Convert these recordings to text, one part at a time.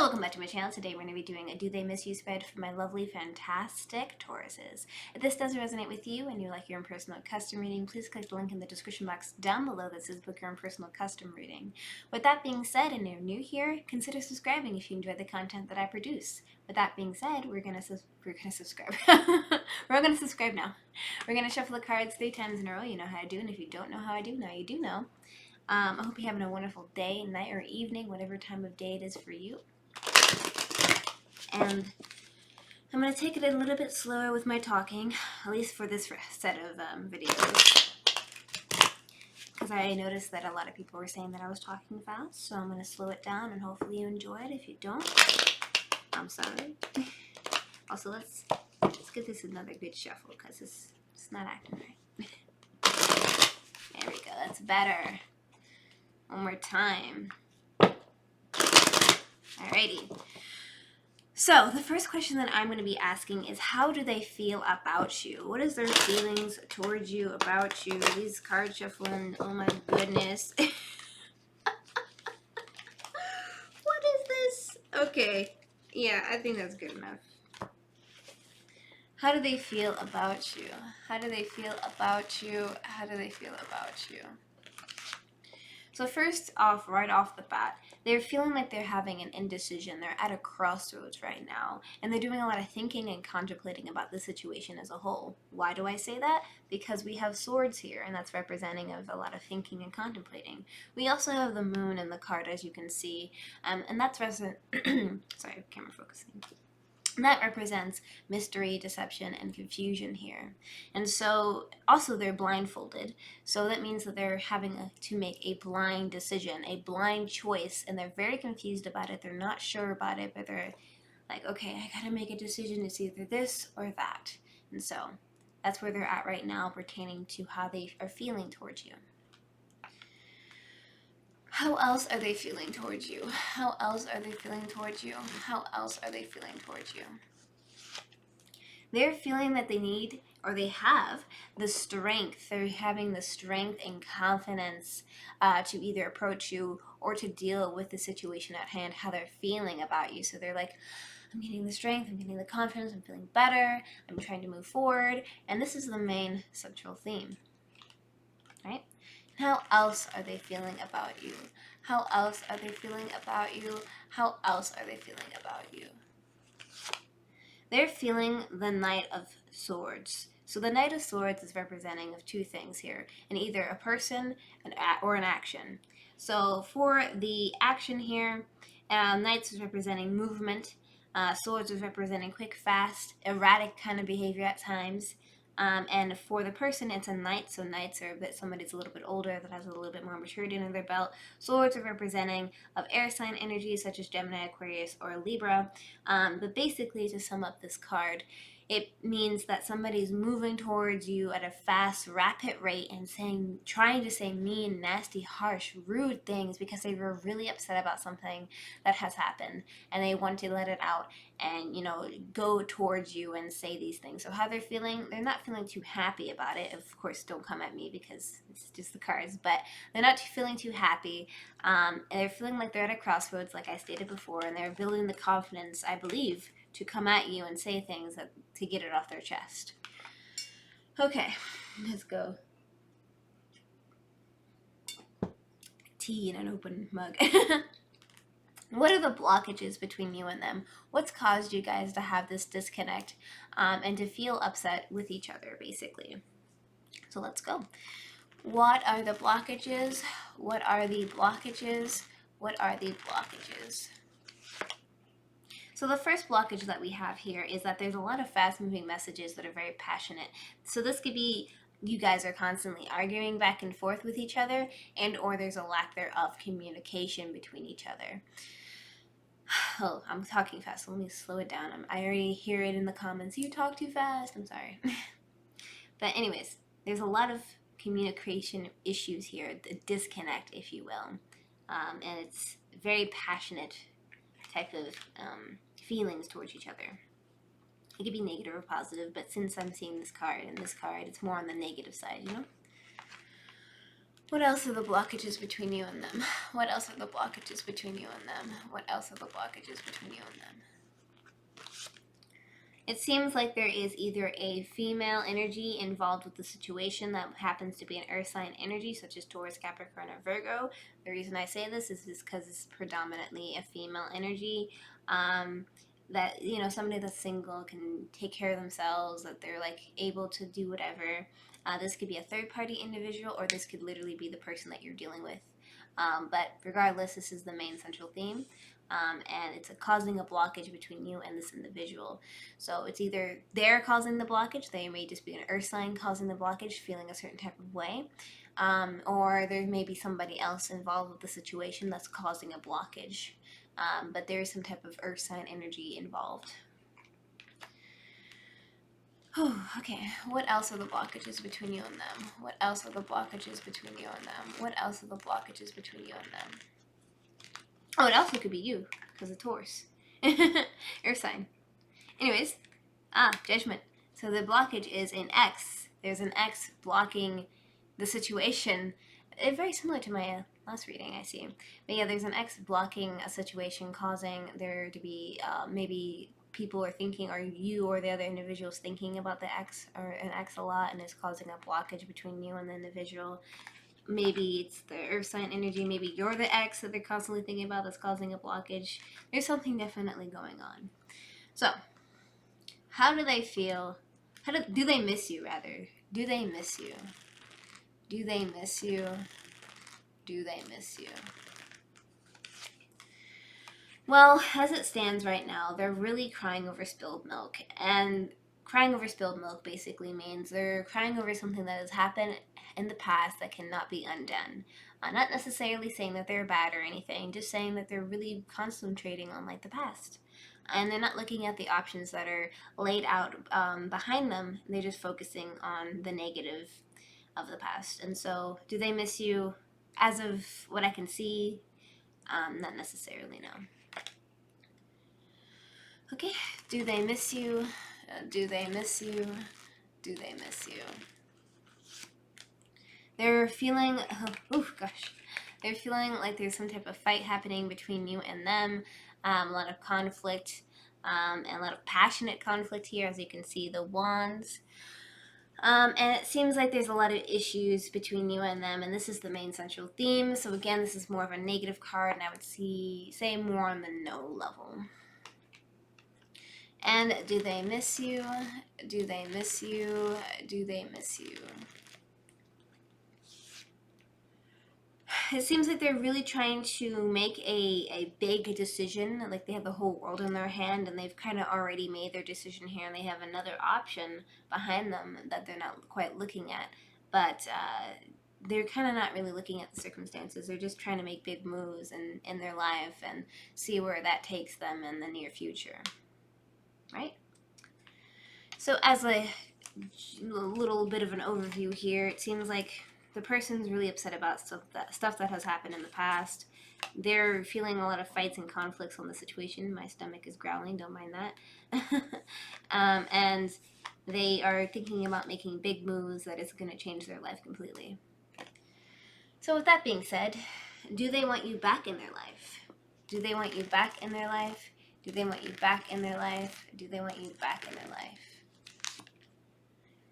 Hello, welcome back to my channel. Today we're going to be doing a Do They Miss You spread for my lovely, fantastic Tauruses. If this does resonate with you and you like your own personal custom reading, please click the link in the description box down below that says book your own personal custom reading. With that being said, and you're new here, consider subscribing if you enjoy the content that I produce. With that being said, we're gonna subscribe. We're gonna subscribe now. We're gonna shuffle the cards 3 times in a row. You know how I do, and if you don't know how I do, now you do know. I hope you're having a wonderful day, night, or evening, whatever time of day it is for you. And I'm going to take it a little bit slower with my talking, at least for this set of videos, because I noticed that a lot of people were saying that I was talking fast, so I'm going to slow it down and hopefully you enjoy it. If you don't, I'm sorry. Also, let's give this another good shuffle, because it's not acting right. There we go, that's better. One more time. Alrighty. So, the first question that I'm going to be asking is, how do they feel about you? What is their feelings towards you, about you? These card shuffling, oh my goodness. What is this? Okay, yeah, I think that's good enough. How do they feel about you? How do they feel about you? How do they feel about you? So first off, right off the bat, they're feeling like they're having an indecision. They're at a crossroads right now, and they're doing a lot of thinking and contemplating about the situation as a whole. Why do I say that? Because we have swords here, and that's representing of a lot of thinking and contemplating. We also have the moon in the card, as you can see, and that's sorry, camera focusing. And that represents mystery, deception, and confusion here. And so, also they're blindfolded. So that means that they're having to make a blind decision, a blind choice, and they're very confused about it. They're not sure about it, but they're like, okay, I gotta make a decision. It's either this or that. And so, that's where they're at right now pertaining to how they are feeling towards you. How else are they feeling towards you? How else are they feeling towards you? How else are they feeling towards you? They're feeling that they need, or they have, the strength. They're having the strength and confidence to either approach you or to deal with the situation at hand, how they're feeling about you. So they're like, I'm getting the strength, I'm getting the confidence, I'm feeling better, I'm trying to move forward. And this is the main central theme, right? How else are they feeling about you? How else are they feeling about you? How else are they feeling about you? They're feeling the Knight of Swords. So the Knight of Swords is representing of two things here, and either a person or an action. So for the action here, Knights is representing movement, Swords is representing quick, fast, erratic kind of behavior at times. And for the person, it's a knight, so knights are somebody that's a little bit older, that has a little bit more maturity under their belt. Swords are representing of air sign energies such as Gemini, Aquarius, or Libra. But basically, to sum up this card, it means that somebody's moving towards you at a fast, rapid rate and trying to say mean, nasty, harsh, rude things because they were really upset about something that has happened and they want to let it out and, go towards you and say these things. So how they're feeling, they're not feeling too happy about it. Of course, don't come at me because it's just the cards, but they're not feeling too happy. And they're feeling like they're at a crossroads, like I stated before, and they're building the confidence, I believe, to come at you and say things to get it off their chest. Okay, let's go. Tea in an open mug. What are the blockages between you and them? What's caused you guys to have this disconnect and to feel upset with each other, basically? So let's go. What are the blockages? What are the blockages? What are the blockages? So the first blockage that we have here is that there's a lot of fast-moving messages that are very passionate. So this could be you guys are constantly arguing back and forth with each other, and or there's a lack thereof communication between each other. Oh, I'm talking fast, so let me slow it down. I already hear it in the comments. You talk too fast. I'm sorry. But anyways, there's a lot of communication issues here, the disconnect, if you will. And it's very passionate type of feelings towards each other. It could be negative or positive, but since I'm seeing this card and this card, it's more on the negative side, What else are the blockages between you and them? What else are the blockages between you and them? What else are the blockages between you and them? It seems like there is either a female energy involved with the situation that happens to be an earth sign energy, such as Taurus, Capricorn, or Virgo. The reason I say this is because it's predominantly a female energy. That, you know, somebody that's single can take care of themselves, that they're like able to do whatever. This could be a third party individual, or this could literally be the person that you're dealing with. But regardless, this is the main central theme. And it's causing a blockage between you and this individual. So it's either they're causing the blockage, they may just be an earth sign causing the blockage, feeling a certain type of way, or there may be somebody else involved with the situation that's causing a blockage. But there is some type of earth sign energy involved. Okay, what else are the blockages between you and them? What else are the blockages between you and them? What else are the blockages between you and them? Oh, it also could be you, because of Taurus. Earth sign. Anyways, judgment. So the blockage is an X. There's an X blocking the situation. Very similar to my last reading, I see. But yeah, there's an X blocking a situation, causing there to be maybe people are thinking, or you or the other individuals thinking about the X or an X a lot, and it's causing a blockage between you and the individual. Maybe it's the earth sign energy, maybe you're the X that they're constantly thinking about that's causing a blockage. There's something definitely going on. So, how do they feel? Do they miss you, rather? Do they miss you? Do they miss you? Do they miss you? Well, as it stands right now, they're really crying over spilled milk. And crying over spilled milk basically means they're crying over something that has happened in the past that cannot be undone. Not necessarily saying that they're bad or anything, just saying that they're really concentrating on like the past. And they're not looking at the options that are laid out behind them. They're just focusing on the negative of the past. And so, do they miss you? As of what I can see, not necessarily, no. Okay, do they miss you? Do they miss you? Do they miss you? They're feeling, they're feeling like there's some type of fight happening between you and them, a lot of conflict, and a lot of passionate conflict here, as you can see, the wands. And it seems like there's a lot of issues between you and them, and this is the main central theme. So again, this is more of a negative card, and I would say more on the no level. And do they miss you? Do they miss you? Do they miss you? It seems like they're really trying to make a big decision, like they have the whole world in their hand, and they've kind of already made their decision here, and they have another option behind them that they're not quite looking at. But they're kind of not really looking at the circumstances. They're just trying to make big moves in their life and see where that takes them in the near future. Right? So as a little bit of an overview here, it seems like the person's really upset about stuff that has happened in the past. They're feeling a lot of fights and conflicts on the situation. My stomach is growling, don't mind that. And they are thinking about making big moves that is going to change their life completely. So with that being said, do they want you back in their life? Do they want you back in their life? Do they want you back in their life? Do they want you back in their life?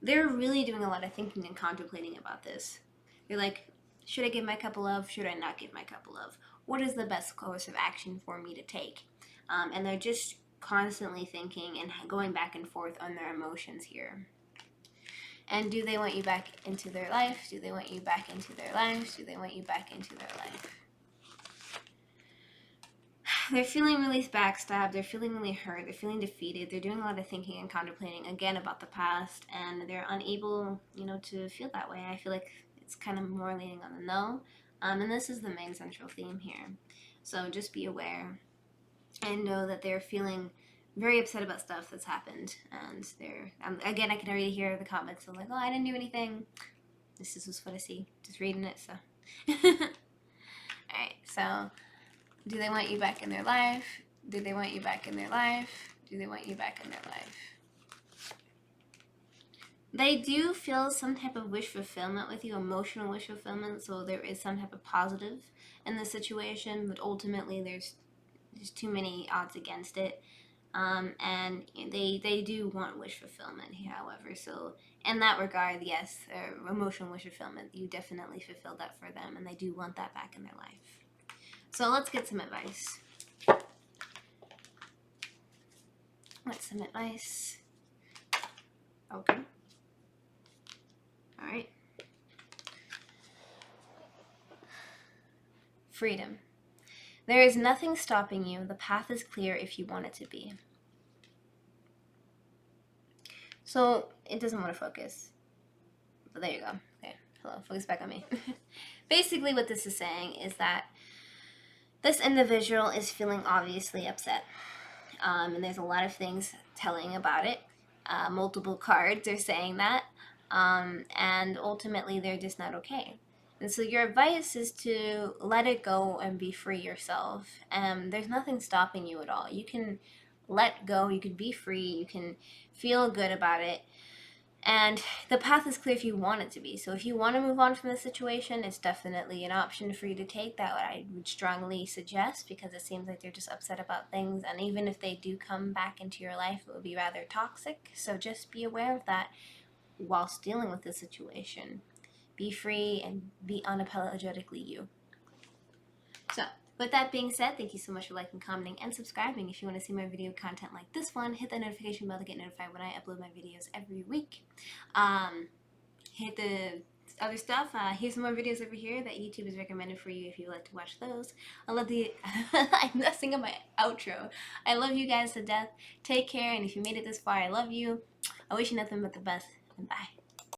They're really doing a lot of thinking and contemplating about this. They're like, should I give my cup of love? Should I not give my cup of love? What is the best course of action for me to take? And they're just constantly thinking and going back and forth on their emotions here. And do they want you back into their life? Do they want you back into their lives? Do they want you back into their life? They're feeling really backstabbed, they're feeling really hurt, they're feeling defeated, they're doing a lot of thinking and contemplating again about the past, and they're unable, to feel that way. I feel like it's kind of more leaning on the no, and this is the main central theme here. So just be aware and know that they're feeling very upset about stuff that's happened, and they're, again, I can already hear the comments of like, oh, I didn't do anything. This is what I see, just reading it, so. Alright, so do they want you back in their life? Do they want you back in their life? Do they want you back in their life? They do feel some type of wish fulfillment with you, emotional wish fulfillment, so there is some type of positive in the situation, but ultimately there's too many odds against it. And they do want wish fulfillment here, however. So in that regard, yes, emotional wish fulfillment, you definitely fulfill that for them, and they do want that back in their life. So let's get some advice. What's some advice? Okay. All right. Freedom. There is nothing stopping you. The path is clear if you want it to be. So it doesn't want to focus. But there you go. Okay. Hello. Focus back on me. Basically, what this is saying is that this individual is feeling obviously upset. And there's a lot of things telling about it. Multiple cards are saying that. And ultimately, they're just not okay. And so your advice is to let it go and be free yourself. There's nothing stopping you at all. You can let go. You can be free. You can feel good about it. And the path is clear if you want it to be. So if you want to move on from the situation, it's definitely an option for you to take. That I would strongly suggest, because it seems like they're just upset about things. And even if they do come back into your life, it would be rather toxic. So just be aware of that whilst dealing with the situation. Be free and be unapologetically you. So, with that being said, thank you so much for liking, commenting, and subscribing. If you want to see my video content like this one, hit the notification bell to get notified when I upload my videos every week. Hit the other stuff. Here's some more videos over here that YouTube is recommended for you if you like to watch those. I love the... I'm messing up my outro. I love you guys to death. Take care, and if you made it this far, I love you. I wish you nothing but the best, and bye.